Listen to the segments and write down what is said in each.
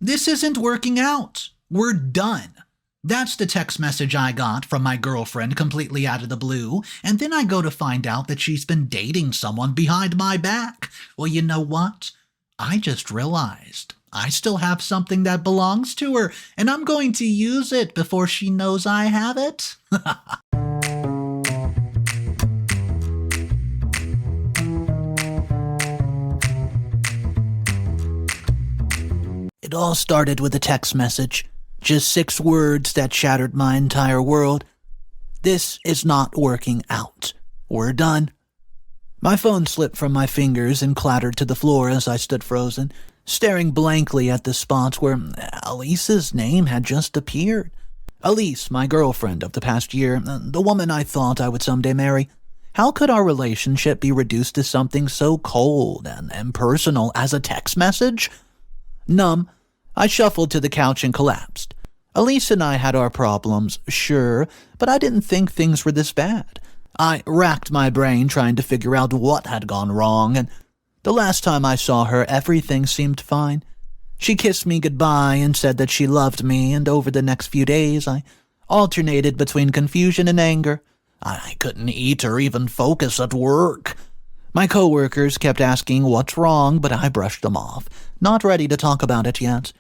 This isn't working out. We're done. That's the text message I got from my girlfriend completely out of the blue, and then I go to find out that she's been dating someone behind my back. Well, you know what? I just realized I still have something that belongs to her, and I'm going to use it before she knows I have it. It all started with a text message. Just 6 words that shattered my entire world. This is not working out. We're done. My phone slipped from my fingers and clattered to the floor as I stood frozen, staring blankly at the spots where Elise's name had just appeared. Elise, my girlfriend of the past year, the woman I thought I would someday marry. How could our relationship be reduced to something so cold and impersonal as a text message? Numb, I shuffled to the couch and collapsed. Elise and I had our problems, sure, but I didn't think things were this bad. I racked my brain trying to figure out what had gone wrong, and the last time I saw her, everything seemed fine. She kissed me goodbye and said that she loved me, and over the next few days, I alternated between confusion and anger. I couldn't eat or even focus at work. My coworkers kept asking what's wrong, but I brushed them off, not ready to talk about it yet.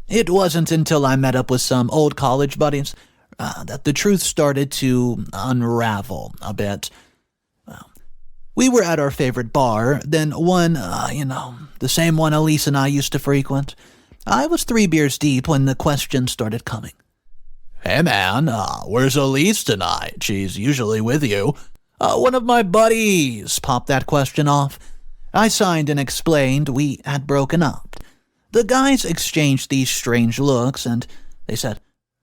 It wasn't until I met up with some old college buddies that the truth started to unravel a bit. We were at our favorite bar, then one, the same one Elise and I used to frequent. I was 3 beers deep when the questions started coming. Hey man, where's Elise tonight? She's usually with you. One of my buddies popped that question off. I signed and explained we had broken up. The guys exchanged these strange looks, and they said,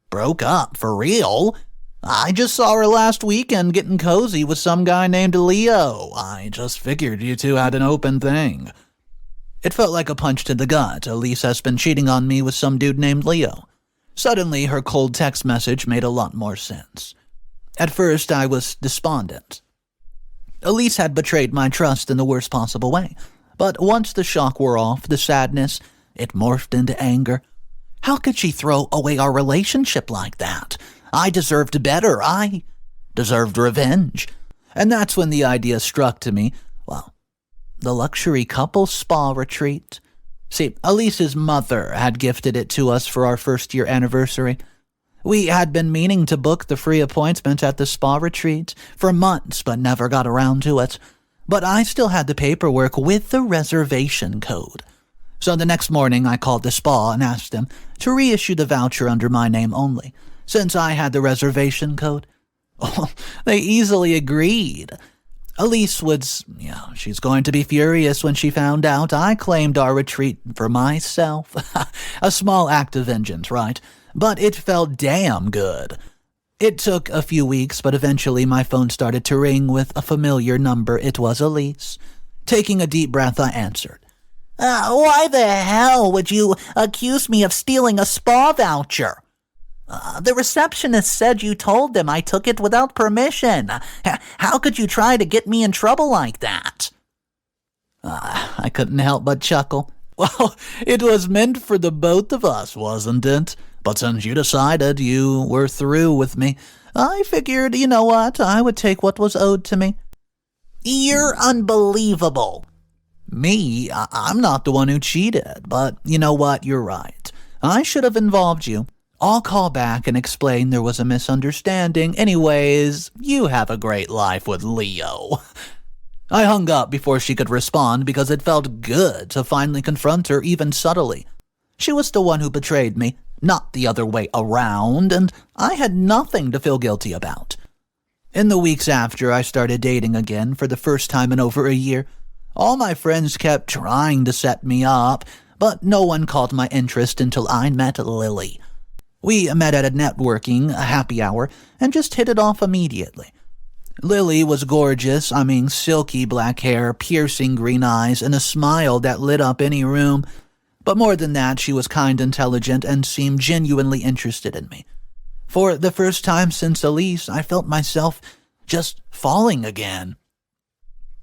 "Broke up? For real? I just saw her last weekend getting cozy with some guy named Leo. I just figured you two had an open thing." It felt like a punch to the gut. Elise has been cheating on me with some dude named Leo. Suddenly, her cold text message made a lot more sense. At first, I was despondent. Elise had betrayed my trust in the worst possible way. But once the shock wore off, the sadness, it morphed into anger. How could she throw away our relationship like that? I deserved better. I deserved revenge. And that's when the idea struck to me, the luxury couple spa retreat. See, Elise's mother had gifted it to us for our first-year anniversary. We had been meaning to book the free appointment at the spa retreat for months, but never got around to it. But I still had the paperwork with the reservation code. So the next morning, I called the spa and asked them to reissue the voucher under my name only, since I had the reservation code. Oh, they easily agreed. Elise she's going to be furious when she found out I claimed our retreat for myself. A small act of vengeance, right? But it felt damn good. It took a few weeks, but eventually my phone started to ring with a familiar number. It was Elise. Taking a deep breath, I answered. Why the hell would you accuse me of stealing a spa voucher? The receptionist said you told them I took it without permission. How could you try to get me in trouble like that? I couldn't help but chuckle. Well, it was meant for the both of us, wasn't it? But since you decided you were through with me, I figured, you know what, I would take what was owed to me. You're unbelievable. Me? I'm not the one who cheated, but you know what, you're right. I should have involved you. I'll call back and explain there was a misunderstanding. Anyways, you have a great life with Leo. I hung up before she could respond because it felt good to finally confront her even subtly. She was the one who betrayed me, not the other way around, and I had nothing to feel guilty about. In the weeks after, I started dating again for the first time in over a year. All my friends kept trying to set me up, but no one caught my interest until I met Lily. We met at a networking, a happy hour, and just hit it off immediately. Lily was gorgeous, silky black hair, piercing green eyes, and a smile that lit up any room. But more than that, she was kind, intelligent, and seemed genuinely interested in me. For the first time since Elise, I felt myself just falling again.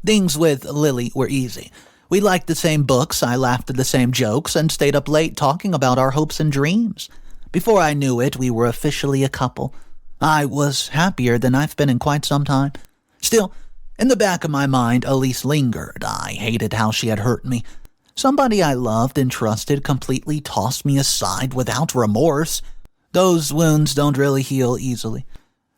Things with Lily were easy. We liked the same books, I laughed at the same jokes, and stayed up late talking about our hopes and dreams. Before I knew it, we were officially a couple. I was happier than I've been in quite some time. Still, in the back of my mind, Elise lingered. I hated how she had hurt me. Somebody I loved and trusted completely tossed me aside without remorse. Those wounds don't really heal easily.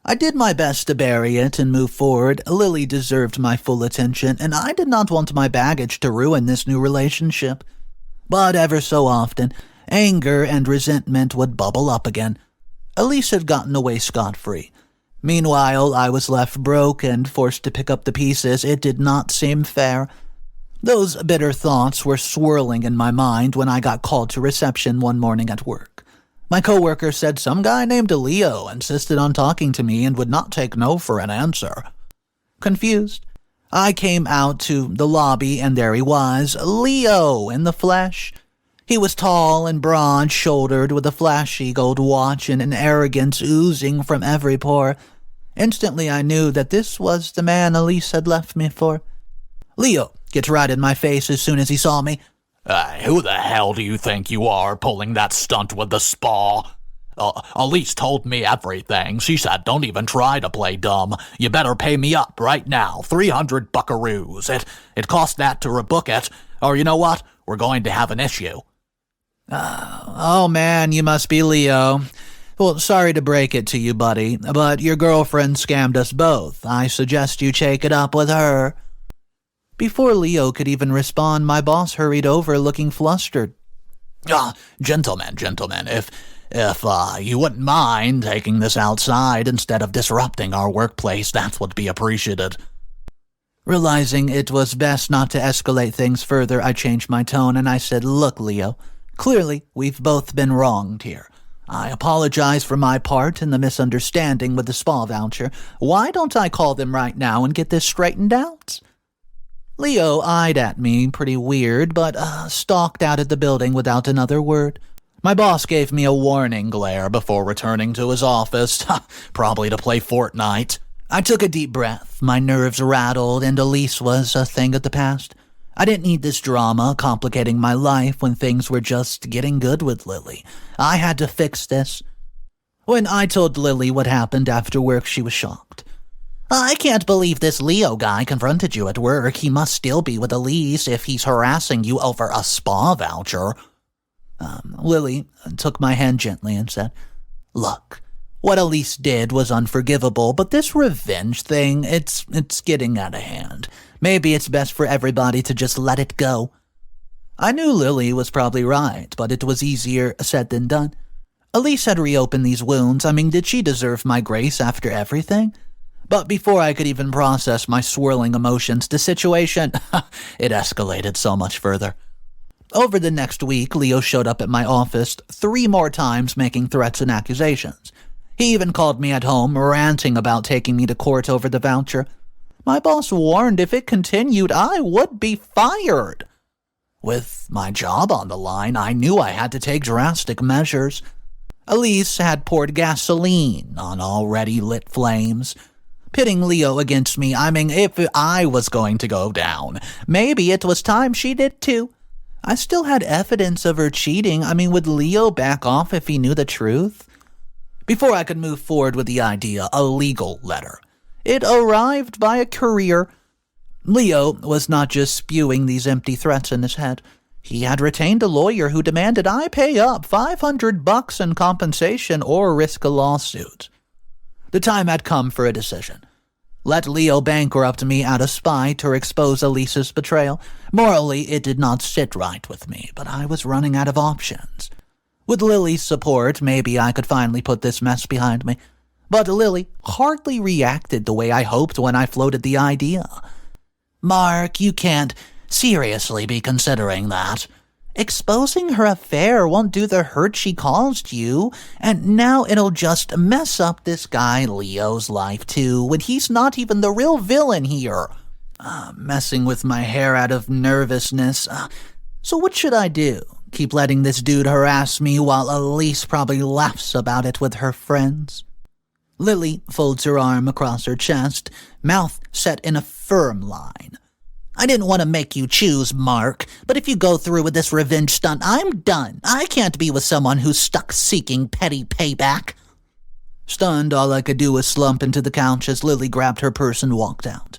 I did my best to bury it and move forward. Lily deserved my full attention, and I did not want my baggage to ruin this new relationship. But ever so often, anger and resentment would bubble up again. Elise had gotten away scot-free. Meanwhile, I was left broke and forced to pick up the pieces. It did not seem fair. Those bitter thoughts were swirling in my mind when I got called to reception one morning at work. My coworker said some guy named Leo insisted on talking to me and would not take no for an answer. Confused, I came out to the lobby and there he was, Leo in the flesh. He was tall and broad-shouldered with a flashy gold watch and an arrogance oozing from every pore. Instantly I knew that this was the man Elise had left me for. Leo gets right in my face as soon as he saw me. Who the hell do you think you are pulling that stunt with the spa? Elise told me everything. She said don't even try to play dumb. You better pay me up right now, 300 buckaroos. It cost that to rebook it, or you know what? We're going to have an issue. Oh man, you must be Leo. Well, sorry to break it to you, buddy, but your girlfriend scammed us both. I suggest you take it up with her. Before Leo could even respond, my boss hurried over looking flustered. Gentlemen, if you wouldn't mind taking this outside instead of disrupting our workplace, that would be appreciated. Realizing it was best not to escalate things further, I changed my tone and I said, Look, Leo, clearly we've both been wronged here. I apologize for my part in the misunderstanding with the spa voucher. Why don't I call them right now and get this straightened out? Leo eyed at me pretty weird, but stalked out of the building without another word. My boss gave me a warning glare before returning to his office, probably to play Fortnite. I took a deep breath, my nerves rattled, and Elise was a thing of the past. I didn't need this drama complicating my life when things were just getting good with Lily. I had to fix this. When I told Lily what happened after work, she was shocked. I can't believe this Leo guy confronted you at work. He must still be with Elise if he's harassing you over a spa voucher. Lily took my hand gently and said, Look, what Elise did was unforgivable, but this revenge thing, it's getting out of hand. Maybe it's best for everybody to just let it go. I knew Lily was probably right, but it was easier said than done. Elise had reopened these wounds. Did she deserve my grace after everything? But before I could even process my swirling emotions, the situation, it escalated so much further. Over the next week, Leo showed up at my office 3 more times making threats and accusations. He even called me at home, ranting about taking me to court over the voucher. My boss warned if it continued, I would be fired. With my job on the line, I knew I had to take drastic measures. Elise had poured gasoline on already lit flames. Pitting Leo against me, if I was going to go down, maybe it was time she did too. I still had evidence of her cheating. Would Leo back off if he knew the truth? Before I could move forward with the idea, a legal letter. It arrived by a courier. Leo was not just spewing these empty threats in his head. He had retained a lawyer who demanded I pay up $500 in compensation or risk a lawsuit. The time had come for a decision. Let Leo bankrupt me out of spite or expose Elise's betrayal. Morally, it did not sit right with me, but I was running out of options. With Lily's support, maybe I could finally put this mess behind me. But Lily hardly reacted the way I hoped when I floated the idea. Mark, you can't seriously be considering that. Exposing her affair won't do the hurt she caused you, and now it'll just mess up this guy Leo's life too, when he's not even the real villain here. Messing with my hair out of nervousness. So what should I do? Keep letting this dude harass me while Elise probably laughs about it with her friends? Lily folds her arm across her chest, mouth set in a firm line. I didn't want to make you choose, Mark, but if you go through with this revenge stunt, I'm done. I can't be with someone who's stuck seeking petty payback. Stunned, all I could do was slump into the couch as Lily grabbed her purse and walked out.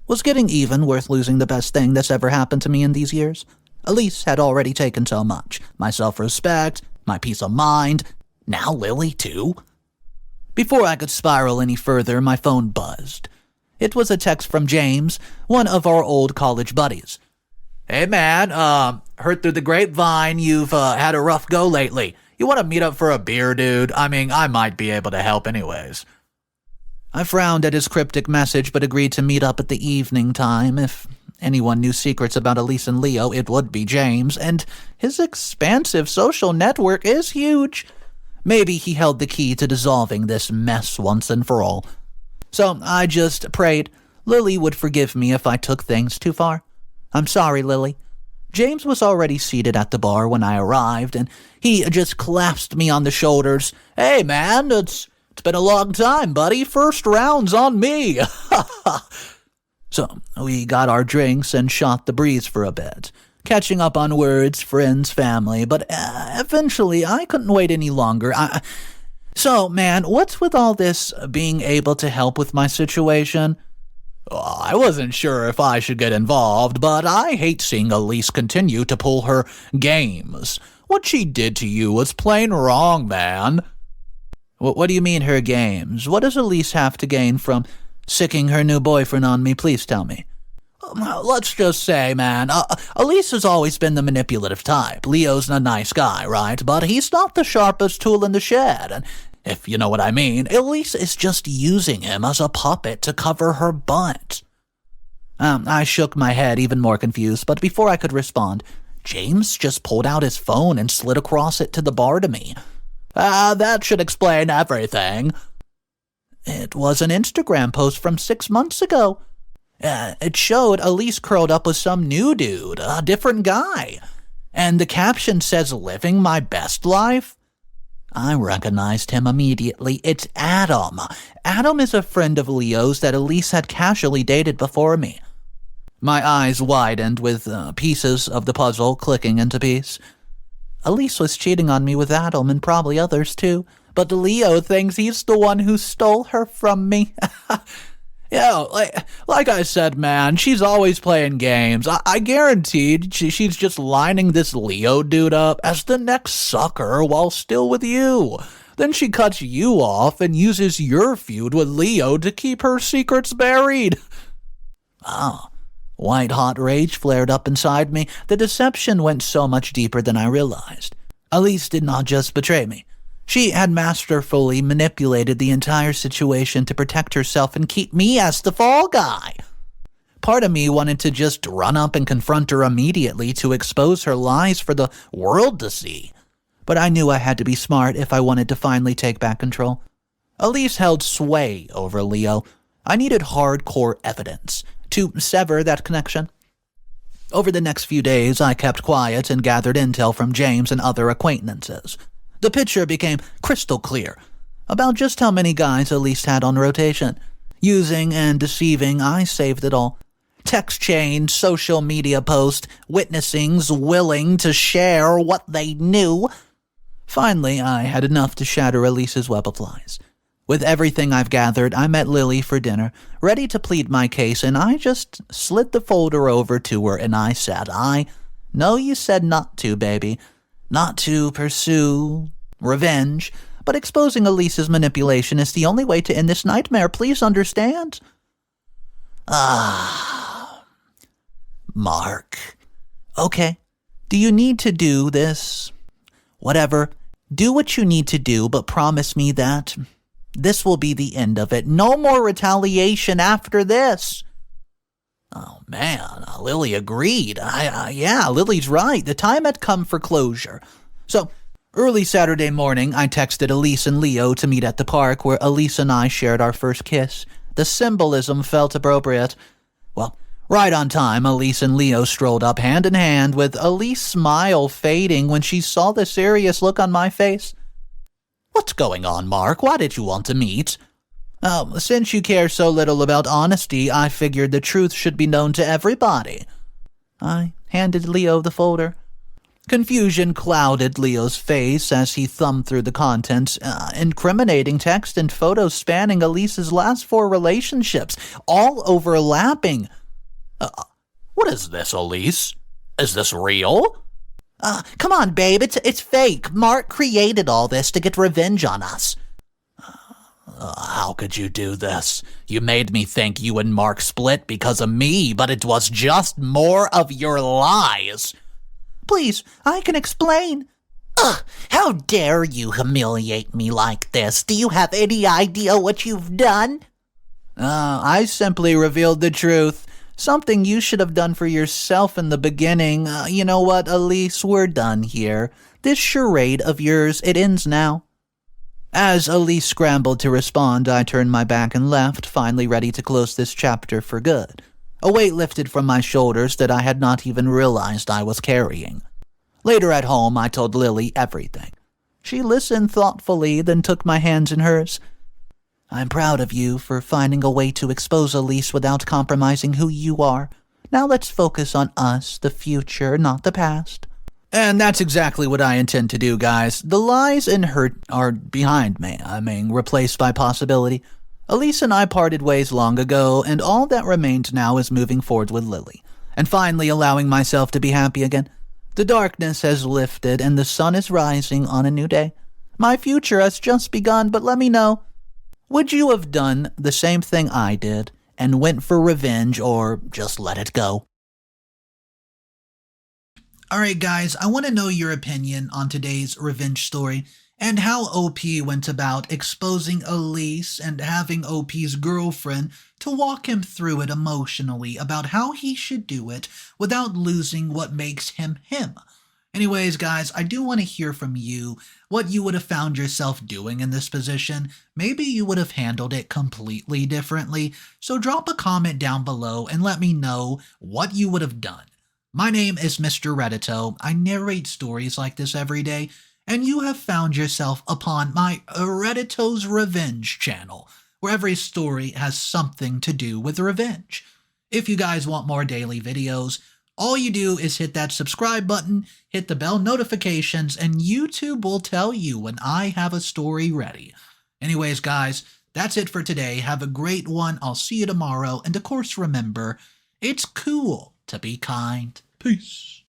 Was getting even worth losing the best thing that's ever happened to me in these years? Elise had already taken so much. My self-respect, my peace of mind. Now Lily, too? Before I could spiral any further, my phone buzzed. It was a text from James, one of our old college buddies. Hey man, heard through the grapevine you've had a rough go lately. You want to meet up for a beer, dude? I mean, I might be able to help anyways. I frowned at his cryptic message but agreed to meet up at the evening time. If anyone knew secrets about Elise and Leo, it would be James, and his expansive social network is huge. Maybe he held the key to dissolving this mess once and for all. So I just prayed Lily would forgive me if I took things too far. I'm sorry, Lily. James was already seated at the bar when I arrived, and he just clasped me on the shoulders. Hey, man, it's been a long time, buddy. First round's on me. So we got our drinks and shot the breeze for a bit, catching up on words, friends, family, but eventually I couldn't wait any longer. So, man, what's with all this being able to help with my situation? I wasn't sure if I should get involved, but I hate seeing Elise continue to pull her games. What she did to you was plain wrong, man. What do you mean, her games? What does Elise have to gain from sicking her new boyfriend on me? Please tell me. Let's just say, man, Elise has always been the manipulative type. Leo's a nice guy, right? But he's not the sharpest tool in the shed. And if you know what I mean, Elise is just using him as a puppet to cover her butt. I shook my head, even more confused, but before I could respond, James just pulled out his phone and slid across it to the bar to me. That should explain everything. It was an Instagram post from 6 months ago. It showed Elise curled up with some new dude, a different guy. And the caption says, living my best life. I recognized him immediately. It's Adam. Adam is a friend of Leo's that Elise had casually dated before me. My eyes widened with pieces of the puzzle clicking into piece. Elise was cheating on me with Adam and probably others too, but Leo thinks he's the one who stole her from me. Yeah, like I said, man, she's always playing games. I guaranteed she's just lining this Leo dude up as the next sucker while still with you. Then she cuts you off and uses your feud with Leo to keep her secrets buried. White-hot rage flared up inside me. The deception went so much deeper than I realized. Elise did not just betray me. She had masterfully manipulated the entire situation to protect herself and keep me as the fall guy. Part of me wanted to just run up and confront her immediately to expose her lies for the world to see. But I knew I had to be smart if I wanted to finally take back control. Elise held sway over Leo. I needed hardcore evidence to sever that connection. Over the next few days, I kept quiet and gathered intel from James and other acquaintances. The picture became crystal clear about just how many guys Elise had on rotation. Using and deceiving, I saved it all. Text chain, social media post, witnessings willing to share what they knew. Finally, I had enough to shatter Elise's web of lies. With everything I've gathered, I met Lily for dinner, ready to plead my case, and I just slid the folder over to her and I said, I know you said not to, baby. Not to pursue revenge, but exposing Elise's manipulation is the only way to end this nightmare. Please understand. Mark. Okay. Do you need to do this? Whatever. Do what you need to do, but promise me that this will be the end of it. No more retaliation after this. Oh, man, Lily agreed. Yeah, Lily's right. The time had come for closure. So, early Saturday morning, I texted Elise and Leo to meet at the park where Elise and I shared our first kiss. The symbolism felt appropriate. Well, right on time, Elise and Leo strolled up hand in hand, with Elise's smile fading when she saw the serious look on my face. What's going on, Mark? Why did you want to meet? Since you care so little about honesty, I figured the truth should be known to everybody. I handed Leo the folder. Confusion clouded Leo's face as he thumbed through the contents, incriminating text and photos spanning Elise's last 4 relationships, all overlapping. What is this, Elise? Is this real? Come on, babe, it's fake. Mark created all this to get revenge on us. How could you do this? You made me think you and Mark split because of me, but it was just more of your lies. Please, I can explain. Ugh, how dare you humiliate me like this? Do you have any idea what you've done? I simply revealed the truth. Something you should have done for yourself in the beginning. You know what, Elise? We're done here. This charade of yours, it ends now. As Elise scrambled to respond, I turned my back and left, finally ready to close this chapter for good. A weight lifted from my shoulders that I had not even realized I was carrying. Later at home, I told Lily everything. She listened thoughtfully, then took my hands in hers. I'm proud of you for finding a way to expose Elise without compromising who you are. Now let's focus on us, the future, not the past. And that's exactly what I intend to do, guys. The lies and hurt are behind me. Replaced by possibility. Elise and I parted ways long ago, and all that remains now is moving forward with Lily, and finally allowing myself to be happy again. The darkness has lifted, and the sun is rising on a new day. My future has just begun, but let me know. Would you have done the same thing I did, and went for revenge, or just let it go? Alright guys, I want to know your opinion on today's revenge story, and how OP went about exposing Elise and having OP's girlfriend to walk him through it emotionally about how he should do it without losing what makes him him. Anyways, guys, I do want to hear from you what you would have found yourself doing in this position. Maybe you would have handled it completely differently, so drop a comment down below and let me know what you would have done. My name is Mr. Reddito. I narrate stories like this every day, and you have found yourself upon my Reddito's Revenge channel, where every story has something to do with revenge. If you guys want more daily videos, all you do is hit that subscribe button, hit the bell notifications, and YouTube will tell you when I have a story ready. Anyways, guys, that's it for today. Have a great one. I'll see you tomorrow. And of course, remember, it's cool to be kind. Peace.